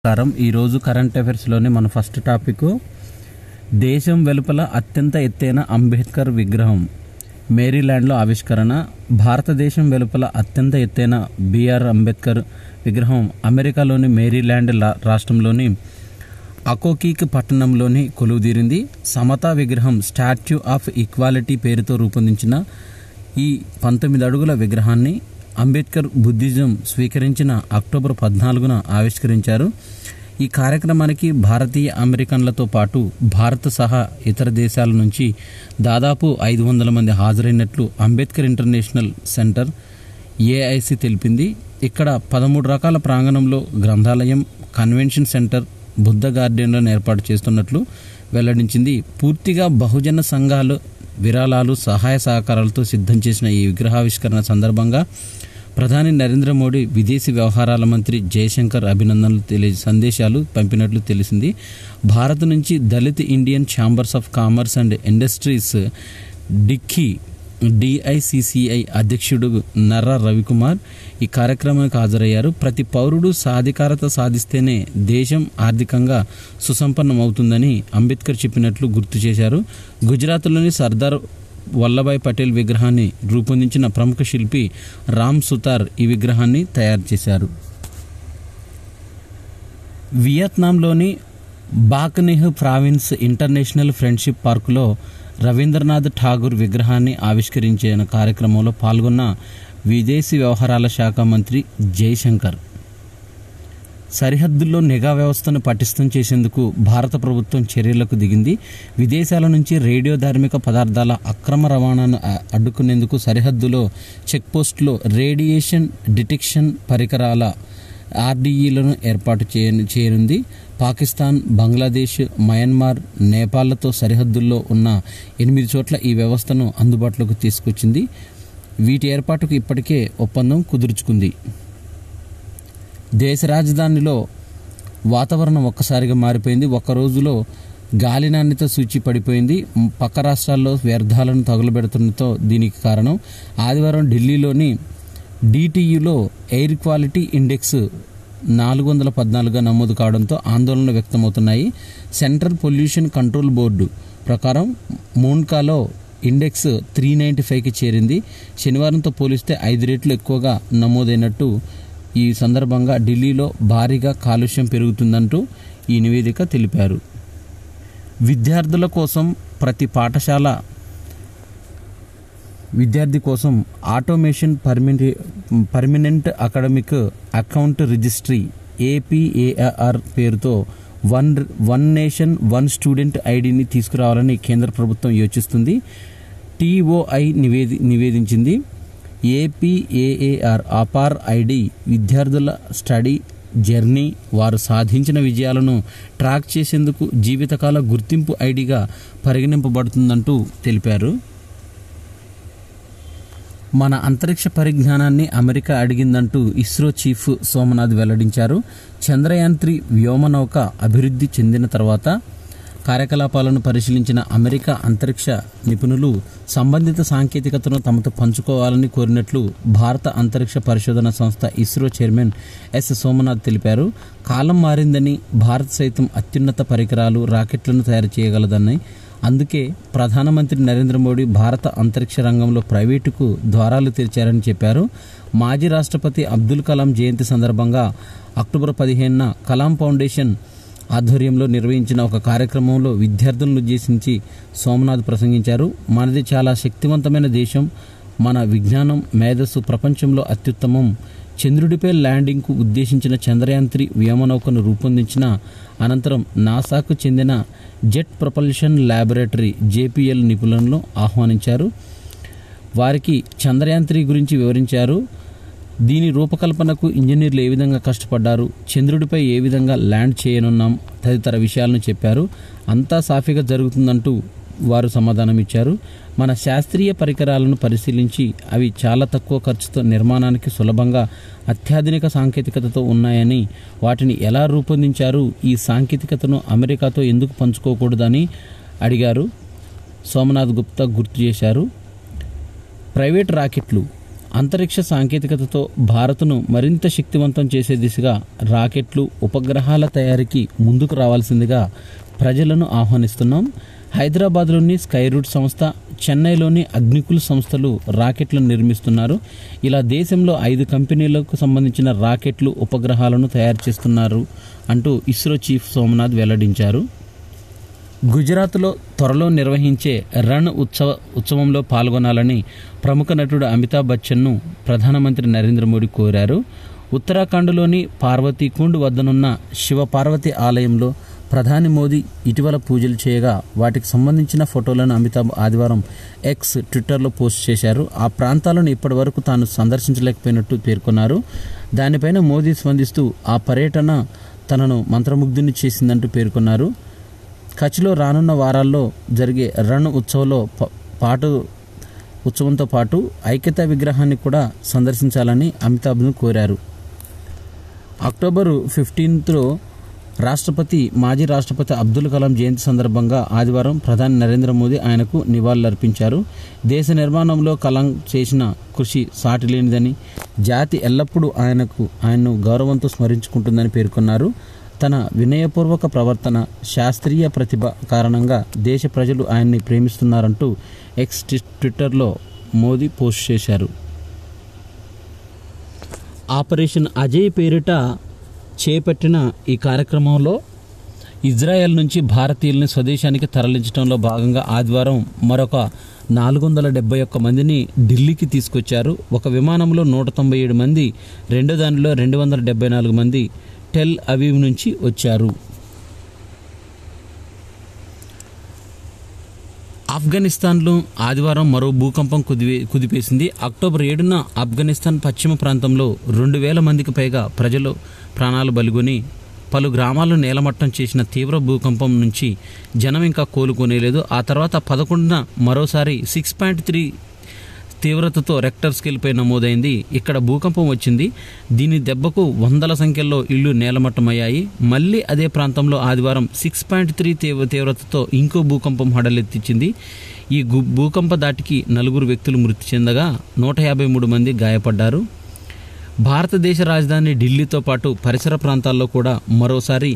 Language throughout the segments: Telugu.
ప్రకారం ఈరోజు కరెంట్ అఫైర్స్లోని మన ఫస్ట్ టాపిక్ దేశం వెలుపల అత్యంత ఎత్తైన అంబేద్కర్ విగ్రహం మేరీల్యాండ్లో ఆవిష్కరణ. భారతదేశం వెలుపల అత్యంత ఎత్తైన బిఆర్ అంబేద్కర్ విగ్రహం అమెరికాలోని మేరీల్యాండ్ రాష్ట్రంలోని అకోకీక్ పట్టణంలోని కొలువుదీరింది. సమతా విగ్రహం స్టాట్యూ ఆఫ్ ఈక్వాలిటీ పేరుతో రూపొందించిన ఈ 19 అడుగుల విగ్రహాన్ని అంబేద్కర్ బుద్ధిజం స్వీకరించిన అక్టోబర్ 14న ఆవిష్కరించారు. ఈ కార్యక్రమానికి భారతీయ అమెరికన్లతో పాటు భారత్ సహా ఇతర దేశాల నుంచి దాదాపు 500 మంది హాజరైనట్లు అంబేద్కర్ ఇంటర్నేషనల్ సెంటర్ ఏఐసి తెలిపింది. ఇక్కడ 13 రకాల ప్రాంగణంలో గ్రంథాలయం, కన్వెన్షన్ సెంటర్, బుద్ధ గార్డెన్లను ఏర్పాటు చేస్తున్నట్లు వెల్లడించింది. పూర్తిగా బహుజన సంఘాలు విరాళాలు, సహాయ సహకారాలతో సిద్ధం చేసిన ఈ విగ్రహావిష్కరణ సందర్భంగా ప్రధాని నరేంద్ర మోడీ, విదేశీ వ్యవహారాల మంత్రి జయశంకర్ అభినందనలు సందేశాలు పంపినట్లు తెలిసింది. భారత్ నుంచి Dalit Indian chambers of commerce and industries డిఐసిసిఐ అధ్యక్షుడు నర్రా రవికుమార్ ఈ కార్యక్రమానికి హాజరయ్యారు. ప్రతి పౌరుడు సాధికారత సాధిస్తేనే దేశం ఆర్థికంగా సుసంపన్నమవుతుందని అంబేద్కర్ చెప్పినట్లు గుర్తు చేశారు. గుజరాత్లోని సర్దార్ వల్లభాయ్ పటేల్ విగ్రహాన్ని రూపొందించిన ప్రముఖ శిల్పి రామ్ సుతార్ ఈ విగ్రహాన్ని తయారు చేశారు. వియత్నాంలోని బాక్నిహ్ ప్రావిన్స్ ఇంటర్నేషనల్ ఫ్రెండ్షిప్ పార్కులో రవీంద్రనాథ్ ఠాగూర్ విగ్రహాన్ని ఆవిష్కరించిన కార్యక్రమంలో పాల్గొన్న విదేశీ వ్యవహారాల శాఖ మంత్రి జయశంకర్ సరిహద్దుల్లో నిఘా వ్యవస్థను పటిష్టం చేసేందుకు భారత ప్రభుత్వం చర్యలకు దిగింది. విదేశాల నుంచి రేడియో ధార్మిక పదార్థాల అక్రమ రవాణాను అడ్డుకునేందుకు సరిహద్దులో చెక్పోస్టులో రేడియేషన్ డిటెక్షన్ పరికరాల ఆర్డీఈలను ఏర్పాటు చేయనుంది. పాకిస్తాన్, బంగ్లాదేశ్, మయన్మార్, నేపాల్తో సరిహద్దుల్లో ఉన్న 8 చోట్ల ఈ వ్యవస్థను అందుబాటులోకి తీసుకొచ్చింది. వీటి ఏర్పాటుకు ఇప్పటికే ఒప్పందం కుదుర్చుకుంది. దేశ రాజధానిలో వాతావరణం ఒక్కసారిగా మారిపోయింది. ఒక్క రోజులో గాలి నాణ్యత సూచి పడిపోయింది. పక్క రాష్ట్రాల్లో వ్యర్థాలను తగులబెడుతుండటంతో దీనికి కారణం. ఆదివారం ఢిల్లీలోని డిటియులో ఎయిర్ క్వాలిటీ ఇండెక్స్ 414గా నమోదు కావడంతో ఆందోళనలు వ్యక్తమవుతున్నాయి. సెంట్రల్ పొల్యూషన్ కంట్రోల్ బోర్డు ప్రకారం మూన్కాలో ఇండెక్స్ 395కి చేరింది. శనివారంతో పోలిస్తే 5 రెట్లు ఎక్కువగా నమోదైనట్టు ఈ సందర్భంగా ఢిల్లీలో భారీగా కాలుష్యం పెరుగుతుందంటూ ఈ నివేదిక తెలిపారు. విద్యార్థుల కోసం ప్రతి పాఠశాల విద్యార్థి కోసం automation permanent academic account registry APAR పేరుతో వన్ నేషన్ వన్ స్టూడెంట్ ఐడిని తీసుకురావాలని కేంద్ర ప్రభుత్వం యోచిస్తుంది. టీఓఐ నివేదించింది. ఏపీఏఆర్ అపార్ ఐడి విద్యార్థుల స్టడీ జర్నీ, వారు సాధించిన విజయాలను ట్రాక్ చేసేందుకు జీవితకాల గుర్తింపు ఐడిగా పరిగణింపబడుతుందంటూ తెలిపారు. మన అంతరిక్ష పరిజ్ఞానాన్ని అమెరికా అడిగిందంటూ ఇస్రో చీఫ్ సోమనాథ్ వెల్లడించారు. చంద్రయాన్-3 వ్యోమనౌక అభివృద్ధి చెందిన తర్వాత కార్యకలాపాలను పరిశీలించిన అమెరికా అంతరిక్ష నిపుణులు సంబంధిత సాంకేతికతను తమతో పంచుకోవాలని కోరినట్లు భారత అంతరిక్ష పరిశోధన సంస్థ ఇస్రో చైర్మన్ ఎస్ సోమనాథ్ తెలిపారు. కాలం మారిందని, భారత్ సైతం అత్యున్నత పరికరాలు, రాకెట్లను తయారు చేయగలదని, అందుకే ప్రధానమంత్రి నరేంద్ర మోడీ భారత అంతరిక్ష రంగంలో ప్రైవేటుకు ద్వారాలు తెరిచారని చెప్పారు. మాజీ రాష్ట్రపతి అబ్దుల్ కలాం జయంతి సందర్భంగా అక్టోబర్ 15న కలాం ఫౌండేషన్ ఆధ్వర్యంలో నిర్వహించిన ఒక కార్యక్రమంలో విద్యార్థులను ఉద్దేశించి సోమనాథ్ ప్రసంగించారు. మనది చాలా శక్తివంతమైన దేశం. మన విజ్ఞానం, మేధస్సు ప్రపంచంలో అత్యుత్తమం. చంద్రుడిపై ల్యాండింగ్కు ఉద్దేశించిన చంద్రయాన్-3 వ్యోమనౌకను రూపొందించిన అనంతరం నాసాకు చెందిన జెట్ ప్రొపల్షన్ ల్యాబొరేటరీ జేపీఎల్ నిపుణులను ఆహ్వానించారు. వారికి చంద్రయాన్-3 గురించి వివరించారు. దీని రూపకల్పనకు ఇంజనీర్లు ఏ విధంగా కష్టపడ్డారు, చంద్రుడిపై ఏ విధంగా ల్యాండ్ చేయనున్నాం తదితర విషయాలను చెప్పారు. అంతా సాఫీగా జరుగుతుందంటూ వారు సమాధానం ఇచ్చారు. మన శాస్త్రీయ పరికరాలను పరిశీలించి అవి చాలా తక్కువ ఖర్చుతో నిర్మాణానికి సులభంగా అత్యాధునిక సాంకేతికతతో ఉన్నాయని, వాటిని ఎలా రూపొందించారు, ఈ సాంకేతికతను అమెరికాతో ఎందుకు పంచుకోకూడదని అడిగారు. సోమనాథ్ గుప్తా గుర్తు చేశారు. ప్రైవేట్ రాకెట్లు అంతరిక్ష సాంకేతికతతో భారత్ను మరింత శక్తివంతం చేసే దిశగా రాకెట్లు, ఉపగ్రహాల తయారీకి ముందుకు రావాల్సిందిగా ప్రజలను ఆహ్వానిస్తున్నాం. హైదరాబాద్లోని స్కై రూట్ సంస్థ, చెన్నైలోని అగ్నికుల్ సంస్థలు రాకెట్లను నిర్మిస్తున్నారు. ఇలా దేశంలో 5 కంపెనీలకు సంబంధించిన రాకెట్లు, ఉపగ్రహాలను తయారు చేస్తున్నారు అంటూ ఇస్రో చీఫ్ సోమనాథ్ వెల్లడించారు. గుజరాత్లో త్వరలో నిర్వహించే రణ్ ఉత్సవంలో పాల్గొనాలని ప్రముఖ నటుడు అమితాబ్ బచ్చన్ను ప్రధానమంత్రి నరేంద్ర మోడీ కోరారు. ఉత్తరాఖండ్లోని పార్వతీకుండ్ వద్దనున్న శివపార్వతి ఆలయంలో ప్రధాని మోదీ ఇటీవల పూజలు చేయగా వాటికి సంబంధించిన ఫోటోలను అమితాబ్ ఆదివారం ఎక్స్ ట్విట్టర్లో పోస్ట్ చేశారు. ఆ ప్రాంతాలను ఇప్పటివరకు తాను సందర్శించలేకపోయినట్టు పేర్కొన్నారు. దానిపైన మోదీ స్పందిస్తూ ఆ పర్యటన తనను మంత్రముగ్ధుని చేసిందంటూ పేర్కొన్నారు. కచ్లో రానున్న వారాల్లో జరిగే రణ్ ఉత్సవంతో పాటు ఐక్యతా విగ్రహాన్ని కూడా సందర్శించాలని అమితాబ్ను కోరారు. అక్టోబర్ 15 మాజీ రాష్ట్రపతి అబ్దుల్ కలాం జయంతి సందర్భంగా ఆదివారం ప్రధాని నరేంద్ర మోదీ ఆయనకు నివాళులర్పించారు. దేశ నిర్మాణంలో కలాం చేసిన కృషి సాటిలేనిదని, జాతి ఎల్లప్పుడూ ఆయన్ను గౌరవంతో స్మరించుకుంటుందని పేర్కొన్నారు. తన వినయపూర్వక ప్రవర్తన, శాస్త్రీయ ప్రతిభ కారణంగా దేశ ప్రజలు ఆయన్ని ప్రేమిస్తున్నారంటూ ఎక్స్ ట్విట్టర్లో మోదీ పోస్ట్ చేశారు. ఆపరేషన్ అజయ్ పేరిట చేపట్టిన ఈ కార్యక్రమంలో ఇజ్రాయెల్ నుంచి భారతీయుల్ని స్వదేశానికి తరలించడంలో భాగంగా ఆదివారం మరొక 471 మందిని ఢిల్లీకి తీసుకొచ్చారు. ఒక విమానంలో 197 మంది, రెండో దానిలో 274 మంది టెల్ అవీవ్ నుంచి వచ్చారు. ఆఫ్ఘనిస్తాన్లో ఆదివారం మరో భూకంపం కుదిపేసింది. అక్టోబర్ 7న ఆఫ్ఘనిస్తాన్ పశ్చిమ ప్రాంతంలో 2000 మందికి పైగా ప్రజలు ప్రాణాలు బలిగొని పలు గ్రామాలను నేలమట్టం చేసిన తీవ్ర భూకంపం నుంచి జనం ఇంకా కోలుకోనేలేదు. ఆ తర్వాత 11న మరోసారి 6.3 తీవ్రతతో రెక్టర్ స్కేల్పై నమోదైంది. ఇక్కడ భూకంపం వచ్చింది. దీని దెబ్బకు వందల సంఖ్యలో ఇళ్లు నేలమట్టమయ్యాయి. మళ్లీ అదే ప్రాంతంలో ఆదివారం 6.3 తీవ్రతతో ఇంకో భూకంపం హడలెత్తించింది. ఈ భూకంప దాటికి 4 వ్యక్తులు మృతి చెందగా 153 మంది గాయపడ్డారు. భారతదేశ రాజధాని ఢిల్లీతో పాటు పరిసర ప్రాంతాల్లో కూడా మరోసారి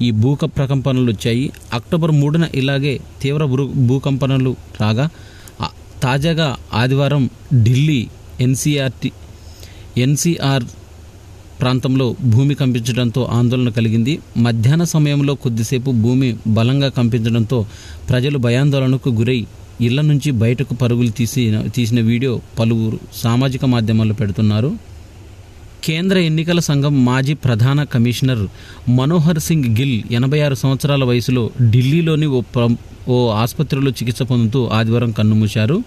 ఈ ప్రకంపనలు వచ్చాయి. అక్టోబర్ 3న ఇలాగే తీవ్ర భూకంపనలు రాగా తాజాగా ఆదివారం ఢిల్లీ ఎన్సీఆర్ ప్రాంతంలో భూమి కంపించడంతో ఆందోళన కలిగింది. మధ్యాహ్న సమయంలో కొద్దిసేపు భూమి బలంగా కంపించడంతో ప్రజలు భయాందోళనకు గురై ఇళ్ల నుంచి బయటకు పరుగులు తీసిన వీడియో పలువురు సామాజిక మాధ్యమాల్లో పెడుతున్నారు. కేంద్ర ఎన్నికల సంఘం మాజీ ప్రధాన కమిషనర్ మనోహర్ సింగ్ గిల్ 86 సంవత్సరాల వయసులో ఢిల్లీలోని ఓ ఆసుపత్రిలో చికిత్స పొందుతూ ఆదివారం కన్నుమూశారు.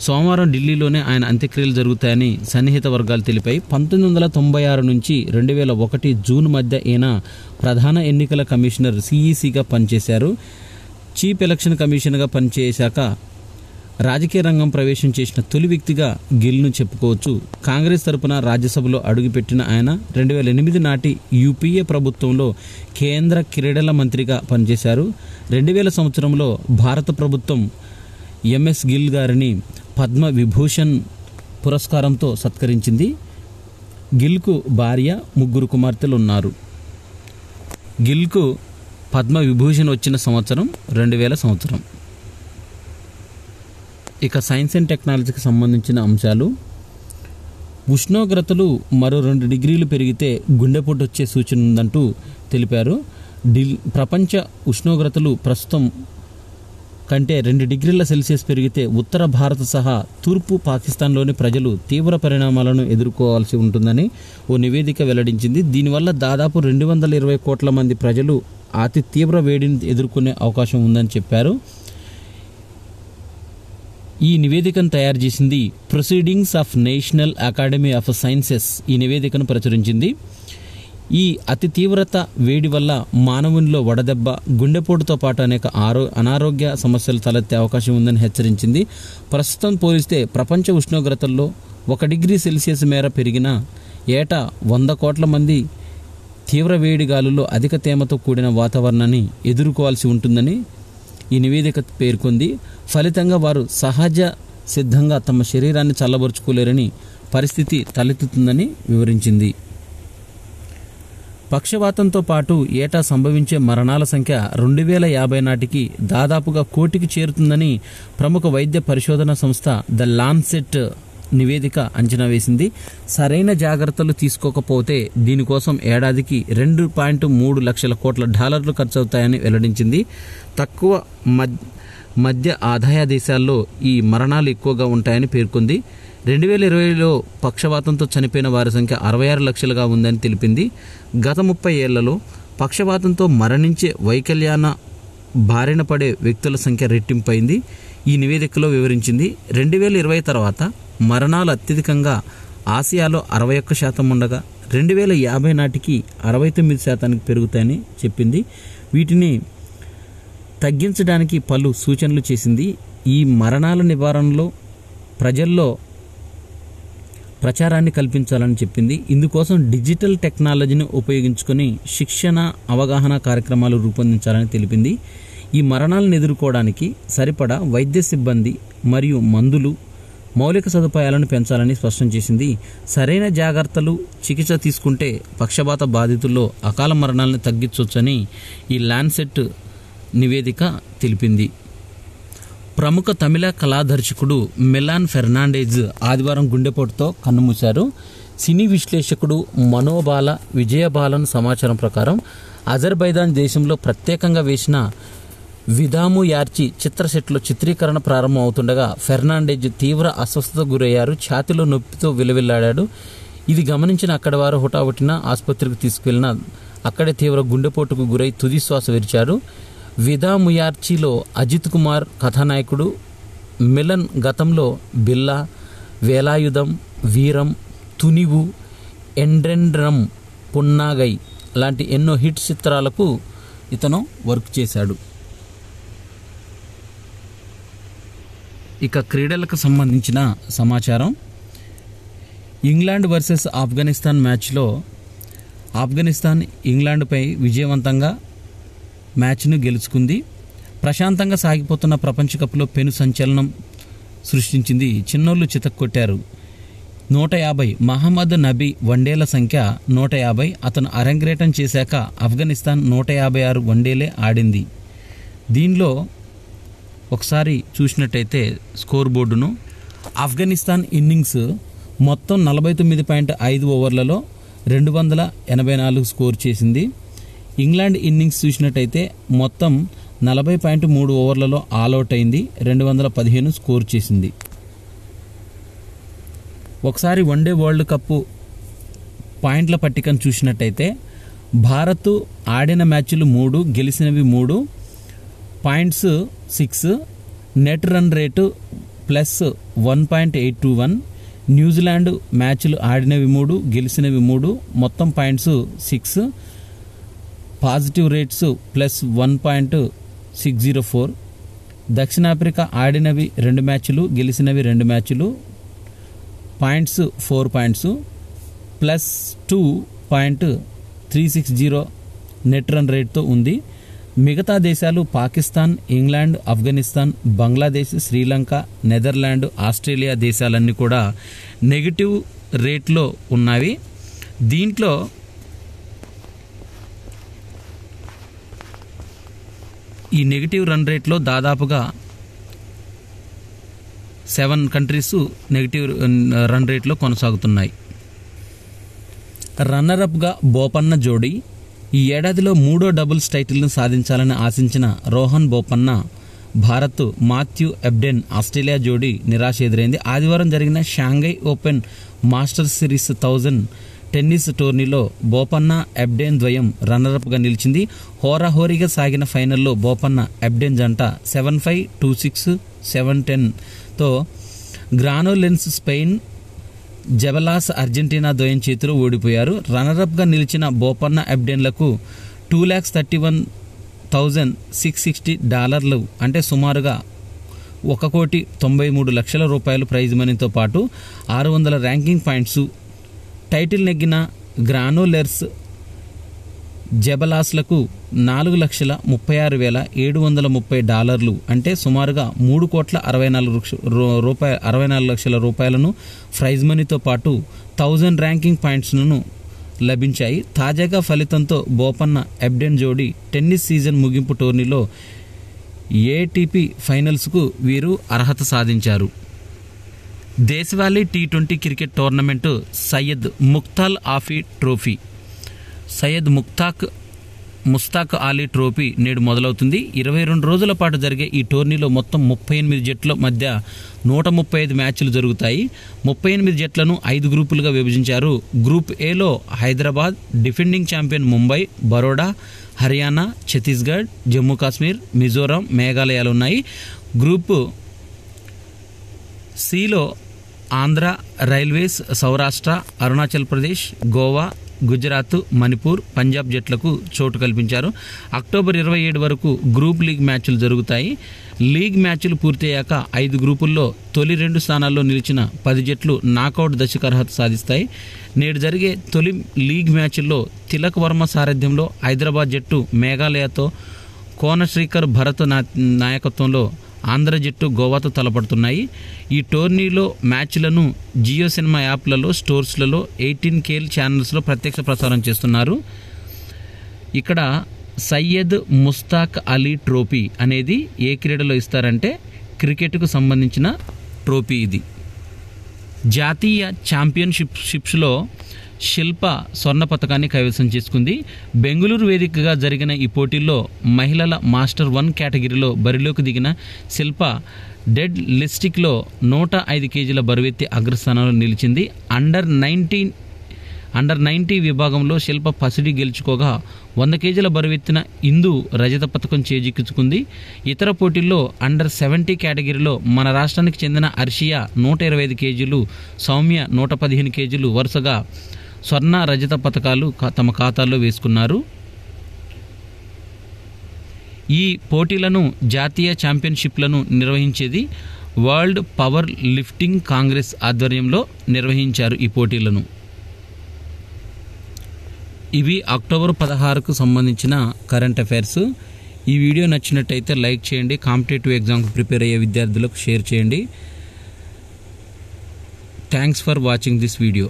సోమవారం ఢిల్లీలోనే ఆయన అంత్యక్రియలు జరుగుతాయని సన్నిహిత వర్గాలు తెలిపాయి. 1996 నుంచి 2001 జూన్ మధ్య ఈయన ప్రధాన ఎన్నికల కమిషనర్ సిఈసిగా పనిచేశారు. చీఫ్ ఎలక్షన్ కమిషనర్గా పనిచేశాక రాజకీయ రంగం ప్రవేశం చేసిన తొలి వ్యక్తిగా గిల్ను చెప్పుకోవచ్చు. కాంగ్రెస్ తరపున రాజ్యసభలో అడుగుపెట్టిన ఆయన 2008 నాటి యూపీఏ ప్రభుత్వంలో కేంద్ర క్రీడల మంత్రిగా పనిచేశారు. 2000 సంవత్సరంలో భారత ప్రభుత్వం ఎంఎస్ గిల్ గారిని పద్మ విభూషణ్ పురస్కారంతో సత్కరించింది. గిల్కు భార్య, 3 కుమార్తెలు ఉన్నారు. గిల్కు పద్మ విభూషణ్ వచ్చిన సంవత్సరం 2000 సంవత్సరం. ఇక సైన్స్ అండ్ టెక్నాలజీకి సంబంధించిన అంశాలు. ఉష్ణోగ్రతలు మరో 2 డిగ్రీలు పెరిగితే గుండెపోటు వచ్చే సూచన ఉందంటూ తెలిపారు. ప్రపంచ ఉష్ణోగ్రతలు ప్రస్తుతం కంటే 2 డిగ్రీల సెల్సియస్ పెరిగితే ఉత్తర భారత్ సహా తూర్పు పాకిస్తాన్లోని ప్రజలు తీవ్ర పరిణామాలను ఎదుర్కోవాల్సి ఉంటుందని ఓ నివేదిక వెల్లడించింది. దీనివల్ల దాదాపు 220 కోట్ల మంది ప్రజలు అతి తీవ్ర వేడిని ఎదుర్కొనే అవకాశం ఉందని చెప్పారు. ఈ నివేదికను తయారు చేసింది proceedings of national academy of sciences. ఈ నివేదికను ప్రచురించింది. ఈ అతి తీవ్రత వేడి వల్ల మానవునిలో వడదెబ్బ, గుండెపోటుతో పాటు అనేక అనారోగ్య సమస్యలు తలెత్తే అవకాశం ఉందని హెచ్చరించింది. ప్రస్తుతం పోలిస్తే ప్రపంచ ఉష్ణోగ్రతల్లో 1 డిగ్రీ సెల్సియస్ మేర పెరిగిన ఏటా 100 కోట్ల మంది తీవ్ర వేడి గాలుల్లో అధిక తేమతో కూడిన వాతావరణాన్ని ఎదుర్కోవాల్సి ఉంటుందని ఈ నివేదిక పేర్కొంది. ఫలితంగా వారు సిద్ధంగా తమ శరీరాన్ని చల్లబరుచుకోలేరని పరిస్థితి తలెత్తుతుందని వివరించింది. పక్షవాతంతో పాటు ఏటా సంభవించే మరణాల సంఖ్య 2050 నాటికి దాదాపుగా 1 కోటికి చేరుతుందని ప్రముఖ వైద్య పరిశోధన సంస్థ ద లాన్సెట్ నివేదిక అంచనా వేసింది. సరైన జాగ్రత్తలు తీసుకోకపోతే దీనికోసం ఏడాదికి $2.3 లక్షల కోట్ల ఖర్చవుతాయని వెల్లడించింది. తక్కువ మధ్య ఆదాయ దేశాల్లో ఈ మరణాలు ఎక్కువగా ఉంటాయని పేర్కొంది. 2020లో పక్షవాతంతో చనిపోయిన వారి సంఖ్య 66 లక్షలుగా ఉందని తెలిపింది. గత 30 ఏళ్లలో పక్షవాతంతో మరణించే వైకల్యాన బారిన పడే వ్యక్తుల సంఖ్య రెట్టింపైంది. ఈ నివేదికలో వివరించింది. 2020 తర్వాత మరణాలు అత్యధికంగా ఆసియాలో 61% ఉండగా 2050 నాటికి 69% పెరుగుతాయని చెప్పింది. వీటిని తగ్గించడానికి పలు సూచనలు చేసింది. ఈ మరణాల నివారణలో ప్రజల్లో ప్రచారాన్ని కల్పించాలని చెప్పింది. ఇందుకోసం డిజిటల్ టెక్నాలజీని ఉపయోగించుకొని శిక్షణ అవగాహన కార్యక్రమాలు రూపొందించాలని తెలిపింది. ఈ మరణాలను ఎదుర్కోవడానికి సరిపడా వైద్య సిబ్బంది మరియు మందులు, మౌలిక సదుపాయాలను పెంచాలని స్పష్టం చేసింది. సరైన జాగ్రత్తలు, చికిత్స తీసుకుంటే పక్షవాత బాధితుల్లో అకాల మరణాలను తగ్గించవచ్చని ఈ లాన్సెట్ నివేదిక తెలిపింది. ప్రముఖ తమిళ కళా దర్శకుడు మిలాన్ ఫెర్నాండెజ్ ఆదివారం గుండెపోటుతో కన్నుమూశారు. సినీ విశ్లేషకుడు మనోబాల విజయబాలన్ సమాచారం ప్రకారం అజర్బైజాన్ దేశంలో ప్రత్యేకంగా వేసిన విదాము యార్చి చిత్ర సెట్లో చిత్రీకరణ ప్రారంభం అవుతుండగా ఫెర్నాండెజ్ తీవ్ర అస్వస్థతకు గురయ్యారు. ఛాతీలో నొప్పితో విలవిల్లాడాడు. ఇది గమనించిన అక్కడి వారు హుటాహుటిన ఆసుపత్రికి తీసుకువెళ్లిన అక్కడే తీవ్ర గుండెపోటుకు గురై తుది శ్వాస విడిచారు. విదాముయార్చిలో అజిత్ కుమార్ కథానాయకుడు. మిలన్ గతంలో బిల్లా, వేలాయుధం, వీరం, తునివు, ఎండ్రెండ్రం, పున్నాగై లాంటి ఎన్నో హిట్ చిత్రాలకు ఇతను వర్క్ చేశాడు. ఇక క్రీడలకు సంబంధించిన సమాచారం. ఇంగ్లాండ్ వర్సెస్ ఆఫ్ఘనిస్తాన్ మ్యాచ్లో ఆఫ్ఘనిస్తాన్ ఇంగ్లాండ్పై విజయవంతంగా మ్యాచ్ను గెలుచుకుంది. ప్రశాంతంగా సాగిపోతున్న ప్రపంచ కప్లో పెను సంచలనం సృష్టించింది. చిన్నోళ్లు చితక్కొట్టారు. 150 మహమ్మద్ నబీ వన్డేల సంఖ్య 150. అతను అరంగేట్రం చేశాక ఆఫ్ఘనిస్తాన్ 156 వన్డేలే ఆడింది. దీనిలో ఒకసారి చూసినట్టయితే స్కోర్ బోర్డును, ఆఫ్ఘనిస్తాన్ ఇన్నింగ్స్ మొత్తం 49.5 ఓవర్లలో 284 స్కోర్ చేసింది. ఇంగ్లాండ్ ఇన్నింగ్స్ చూసినట్టయితే మొత్తం 40.3 ఓవర్లలో ఆల్అవుట్ అయింది. 215 స్కోర్ చేసింది. ఒకసారి వన్డే వరల్డ్ కప్ పాయింట్ల పట్టికను చూసినట్టయితే భారత్ ఆడిన మ్యాచ్లు 3, గెలిచినవి 3, points 6, net run rate +1.821. New Zealand మ్యాచ్లు ఆడినవి 3, గెలిచినవి 3, మొత్తం పాయింట్స్ 6, పాజిటివ్ రేట్స్ +1.604. దక్షిణాఫ్రికా ఆడినవి 2 మ్యాచ్లు, గెలిచినవి 2 మ్యాచ్లు, పాయింట్స్ 4 పాయింట్స్, +2.360 నెట్ రన్ రేట్తో ఉంది. మిగతా దేశాలు Pakistan, England, Afghanistan, Bangladesh, Sri Lanka, Netherland, Australia దేశాలన్నీ కూడా నెగిటివ్ రేట్లో ఉన్నవి. దీంట్లో ఈ నెగిటివ్ రన్ రేట్లో దాదాపుగా 7 కంట్రీస్ నెగిటివ్ రన్ రేట్లో కొనసాగుతున్నాయి. రన్నరప్గా బోపన్న జోడీ. ఈ ఏడాదిలో 3వ డబుల్స్ టైటిల్ను సాధించాలని ఆశించిన Rohan Bopanna, Bharat Matthew Ebden Australia జోడీ నిరాశ ఎదురైంది. ఆదివారం జరిగిన Shanghai open masters series 1000 tennis టోర్నీలో బోపన్న, ఎబ్డెన్ ద్వయం రన్నరప్గా నిలిచింది. హోరాహోరీగా సాగిన ఫైనల్లో బోపన్న, ఎబ్డెన్ జంట 7-5, 2-6, 7-10తో గ్రానోలెన్స్ స్పెయిన్, జబలాస్ అర్జెంటీనా ద్వయం చేతిలో ఓడిపోయారు. రన్నరప్గా నిలిచిన బోపన్న, ఎబ్డెన్లకు $2,31,660 అంటే సుమారుగా $1,93,00,000 ప్రైజ్ మనీతో పాటు 600 ర్యాంకింగ్ పాయింట్స్. టైటిల్ నెగ్గిన గ్రానోలెర్స్ జబలాస్లకు $4,36,730 అంటే సుమారుగా $3,64,00,000 ప్రైజ్ మనీతో పాటు 1000 ర్యాంకింగ్ పాయింట్స్ను లభించాయి. తాజాగా ఫలితంతో బోపన్న ఎబ్డెన్ జోడీ టెన్నిస్ సీజన్ ముగింపు టోర్నీలో ఏటీపీ ఫైనల్స్కు వీరు అర్హత సాధించారు. దేశవాళీ T20 క్రికెట్ టోర్నమెంటు సయ్యద్ ముఖ్తాల్ ఆఫీ ట్రోఫీ సయ్యద్ ముస్తాక్ అలీ ట్రోఫీ నేడు మొదలవుతుంది. 22 రోజుల పాటు జరిగే ఈ టోర్నీలో మొత్తం 38 జట్ల మధ్య 135 మ్యాచ్లు జరుగుతాయి. 38 జట్లను 5 గ్రూపులుగా విభజించారు. గ్రూప్ ఏలో హైదరాబాద్, డిఫెండింగ్ ఛాంపియన్ ముంబై, బరోడా, హర్యానా, ఛత్తీస్గఢ్, జమ్మూ కాశ్మీర్, మిజోరాం, మేఘాలయాలు ఉన్నాయి. గ్రూప్ సిలో ఆంధ్ర, రైల్వేస్, సౌరాష్ట్ర, అరుణాచల్ ప్రదేశ్, గోవా, గుజరాత్, మణిపూర్, పంజాబ్ జట్లకు చోటు కల్పించారు. అక్టోబర్ 27 వరకు గ్రూప్ లీగ్ మ్యాచ్లు జరుగుతాయి. లీగ్ మ్యాచ్లు పూర్తయ్యాక 5 గ్రూపుల్లో తొలి 2 స్థానాల్లో నిలిచిన 10 జట్లు నాకౌట్ దశకు అర్హత సాధిస్తాయి. నేడు జరిగే తొలి లీగ్ మ్యాచ్ల్లో తిలక్ వర్మ సారథ్యంలో హైదరాబాద్ జట్టు మేఘాలయతో, కోనశ్రీకర్ భరత్ నాయకత్వంలో ఆంధ్ర జట్టు గోవాతో తలపడుతున్నాయి. ఈ టోర్నీలో మ్యాచ్లను జియో సినిమా యాప్లలో, స్టోర్స్లలో 18K ఛానల్స్లో ప్రత్యక్ష ప్రసారం చేస్తున్నారు. ఇక్కడ సయ్యద్ ముస్తాక్ అలీ ట్రోఫీ అనేది ఏ క్రీడలో ఇస్తారంటే క్రికెట్కు సంబంధించిన ట్రోఫీ ఇది. జాతీయ ఛాంపియన్షిప్స్లో శిల్ప స్వర్ణ పతకాన్ని కైవసం చేసుకుంది. బెంగళూరు వేదికగా జరిగిన ఈ పోటీల్లో మహిళల మాస్టర్ 1 కేటగిరీలో బరిలోకి దిగిన శిల్ప డెడ్ లిస్టిక్లో 105 కేజీల బరువెత్తి అగ్రస్థానంలో నిలిచింది. అండర్ 90 విభాగంలో శిల్ప పసిడి గెలుచుకోగా 100 కేజీల బరువెత్తిన ఇందు రజత పతకం చేజిక్కించుకుంది. ఇతర పోటీల్లో అండర్ 70 కేటగిరీలో మన రాష్ట్రానికి చెందిన అర్షియా 125 కేజీలు, సౌమ్య 115 కేజీలు వరుసగా స్వర్ణ, రజత పతకాలు తమ ఖాతాల్లో వేసుకున్నారు. ఈ పోటీలను జాతీయ ఛాంపియన్షిప్లను నిర్వహించేది వరల్డ్ పవర్ లిఫ్టింగ్ కాంగ్రెస్ ఆధ్వర్యంలో నిర్వహించారు ఈ పోటీలను. ఇవి అక్టోబర్ 16కు సంబంధించిన కరెంట్ అఫైర్స్. ఈ వీడియో నచ్చినట్టయితే లైక్ చేయండి. కాంపిటేటివ్ ఎగ్జామ్కి ప్రిపేర్ అయ్యే విద్యార్థులకు షేర్ చేయండి. Thanks for watching this video.